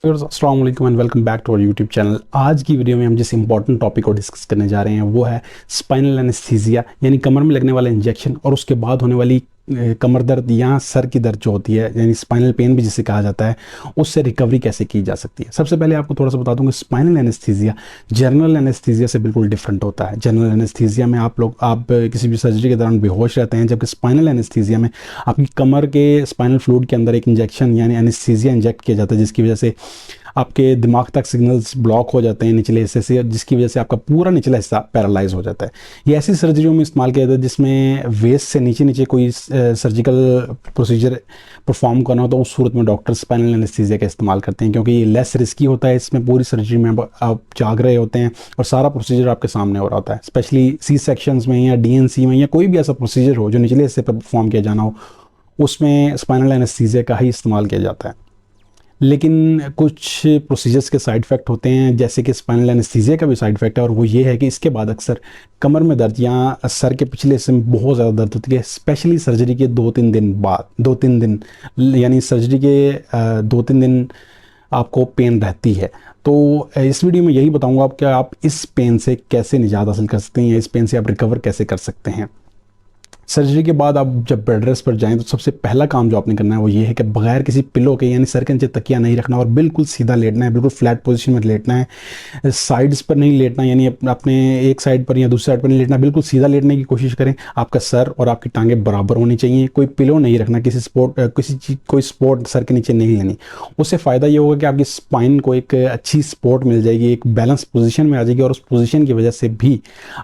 अस्सलाम वालेकुम and welcome back to our YouTube channel. आज की वीडियो में हम जिस इंपॉर्टेंट टॉपिक को डिस्कस करने जा रहे हैं वो है स्पाइनल एनेस्थीसिया, यानी कमर में लगने वाला इंजेक्शन और उसके बाद होने वाली कमर दर्द या सर की दर्द जो होती है, यानी स्पाइनल पेन भी जिसे कहा जाता है, उससे रिकवरी कैसे की जा सकती है। सबसे पहले आपको थोड़ा सा बता दूं कि स्पाइनल एनेस्थीसिया जनरल एनेस्थीसिया से बिल्कुल डिफरेंट होता है। जनरल एनेस्थीसिया में आप किसी भी सर्जरी के दौरान बेहोश रहते हैं, जबकि स्पाइनल एनेस्थीसिया में आपकी कमर के स्पाइनल फ्लूइड के अंदर एक इंजेक्शन यानी एनेस्थीसिया इंजेक्ट किया जाता है, जिसकी वजह से आपके दिमाग तक सिग्नल्स ब्लॉक हो जाते हैं निचले हिस्से से, जिसकी वजह से आपका पूरा निचला हिस्सा पैरालाइज हो जाता है। ये ऐसी सर्जरियों में इस्तेमाल किया जाता है जिसमें वेस्ट से नीचे नीचे कोई सर्जिकल प्रोसीजर परफॉर्म करना हो, तो उस सूरत में डॉक्टर स्पाइनल एनेस्थीसिया का इस्तेमाल करते हैं, क्योंकि ये लेस रिस्की होता है। इसमें पूरी सर्जरी में आप जाग रहे होते हैं और सारा प्रोसीजर आपके सामने हो रहा होता है। स्पेशली सी सेक्शंस में या डीएनसी में या कोई भी ऐसा प्रोसीजर हो जो निचले हिस्से पर परफॉर्म किया जाना हो, उसमें स्पाइनल एनेस्थीसिया का ही इस्तेमाल किया जाता है। लेकिन कुछ प्रोसीजर्स के साइड इफ़ेक्ट होते हैं, जैसे कि स्पाइनल एनेस्थीसिया का भी साइड इफ़ेक्ट है, और वो ये है कि इसके बाद अक्सर कमर में दर्द या सर के पिछले हिस्से में बहुत ज़्यादा दर्द होती है, स्पेशली सर्जरी के 2-3 दिन बाद। 2-3 दिन यानी सर्जरी के 2-3 दिन आपको पेन रहती है। तो इस वीडियो में यही बताऊंगा आप कि आप इस पेन से कैसे निजात हासिल कर सकते हैं या इस पेन से आप रिकवर कैसे कर सकते हैं। सर्जरी के बाद आप जब बेड रेस्ट पर जाएं तो सबसे पहला काम जो आपने करना है वो ये है कि बगैर किसी पिलो के, यानी सर के नीचे तकिया नहीं रखना और बिल्कुल सीधा लेटना है, बिल्कुल फ्लैट पोजीशन में लेटना है। साइड्स पर नहीं लेटना, यानी अपने एक साइड पर या दूसरी साइड पर नहीं लेटना, बिल्कुल सीधा लेटने की कोशिश करें। आपका सर और आपकी टांगें बराबर होनी चाहिए। कोई पिलो नहीं रखना, कोई सपोर्ट सर के नीचे नहीं लेनी। उससे फ़ायदा ये होगा कि आपकी स्पाइन को एक अच्छी सपोर्ट मिल जाएगी, एक बैलेंस पोजीशन में आ जाएगी, और उस पोजीशन की वजह से भी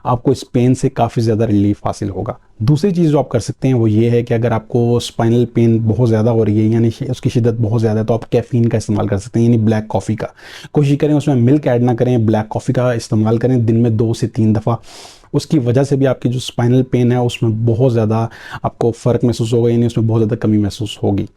आपको इस पेन से काफ़ी ज़्यादा रिलीफ हासिल होगा। दूसरी चीज़ जो आप कर सकते हैं वो ये है कि अगर आपको स्पाइनल पेन बहुत ज़्यादा हो रही है, यानी उसकी शिद्दत बहुत ज़्यादा है, तो आप कैफ़ीन का इस्तेमाल कर सकते हैं, यानी ब्लैक कॉफ़ी का। कोशिश करें उसमें मिल्क ऐड ना करें, ब्लैक कॉफ़ी का इस्तेमाल करें दिन में 2 से 3 दफ़ा। उसकी वजह से भी आपकी जो स्पाइनल पेन है उसमें बहुत ज़्यादा आपको फ़र्क महसूस होगा, यानी उसमें बहुत ज़्यादा कमी महसूस होगी।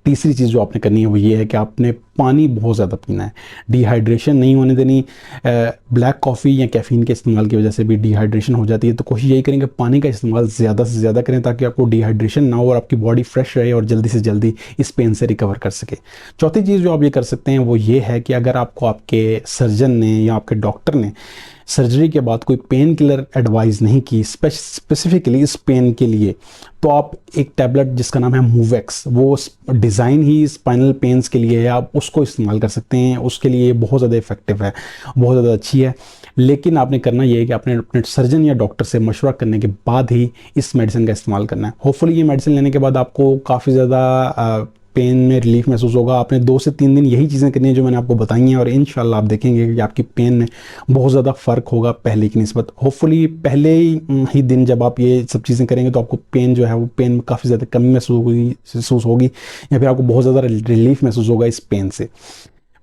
तीसरी चीज़ जो आपने करनी है वो ये है कि आपने पानी बहुत ज़्यादा पीना है, डिहाइड्रेशन नहीं होने देनी। ब्लैक कॉफ़ी या कैफ़ीन के इस्तेमाल की वजह से भी डिहाइड्रेशन हो जाती है, तो कोशिश यही करें कि पानी का इस्तेमाल ज़्यादा से ज़्यादा करें ताकि आपको डिहाइड्रेशन ना हो और आपकी बॉडी फ्रेश रहे और जल्दी से जल्दी इस पेन से रिकवर कर सके। चौथी चीज़ जो आप ये कर सकते हैं वो ये है कि अगर आपको आपके सर्जन ने या आपके डॉक्टर ने सर्जरी के बाद कोई पेन किलर एडवाइस नहीं की स्पेसिफिकली इस पेन के लिए, तो आप एक टैबलेट जिसका नाम है मूवेक्स, वो डिज़ाइन ही स्पाइनल पेन्स के लिए है, आप उसको इस्तेमाल कर सकते हैं। उसके लिए बहुत ज़्यादा इफेक्टिव है, बहुत ज़्यादा अच्छी है। लेकिन आपने करना ये है कि आपने अपने सर्जन या डॉक्टर से मशवरा करने के बाद ही इस मेडिसिन का इस्तेमाल करना है। होपफुली ये मेडिसिन लेने के बाद आपको काफ़ी ज़्यादा पेन में रिलीफ महसूस होगा। आपने 2 से 3 दिन यही चीज़ें करनी है जो मैंने आपको बताई हैं, और इंशाल्लाह आप देखेंगे कि आपकी पेन में बहुत ज़्यादा फ़र्क होगा पहले की निस्बत। होपफुली पहले ही दिन जब आप ये सब चीज़ें करेंगे तो आपको पेन जो है वो पेन में काफ़ी ज़्यादा कमी महसूस होगी या फिर आपको बहुत ज़्यादा रिलीफ महसूस होगा इस पेन से।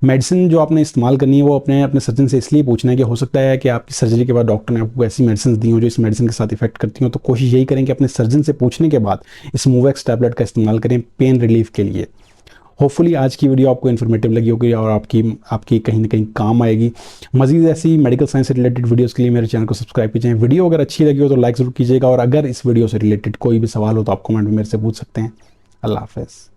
मेडिसिन जो आपने इस्तेमाल करनी है वो अपने सर्जन से इसलिए पूछना है कि हो सकता है कि आपकी सर्जरी के बाद डॉक्टर ने आपको ऐसी मेडिसिन दी हो जो इस मेडिसिन के साथ इफेक्ट करती हो, तो कोशिश यही करें कि अपने सर्जन से पूछने के बाद इस मूवेक्स टैबलेट का इस्तेमाल करें पेन रिलीफ के लिए। होपफुली आज की वीडियो आपको इन्फॉर्मेटिव लगी होगी और आपकी कहीं ना कहीं काम आएगी। मजीद ऐसी मेडिकल साइंस से रिलेटेड वीडियोस के लिए मेरे चैनल को सब्सक्राइब कीजिए। वीडियो अगर अच्छी लगी हो तो लाइक ज़रूर कीजिएगा, और अगर इस वीडियो से रिलेटेड कोई भी सवाल हो तो आप कमेंट में मेरे से पूछ सकते हैं। अल्लाह हाफ़िज़।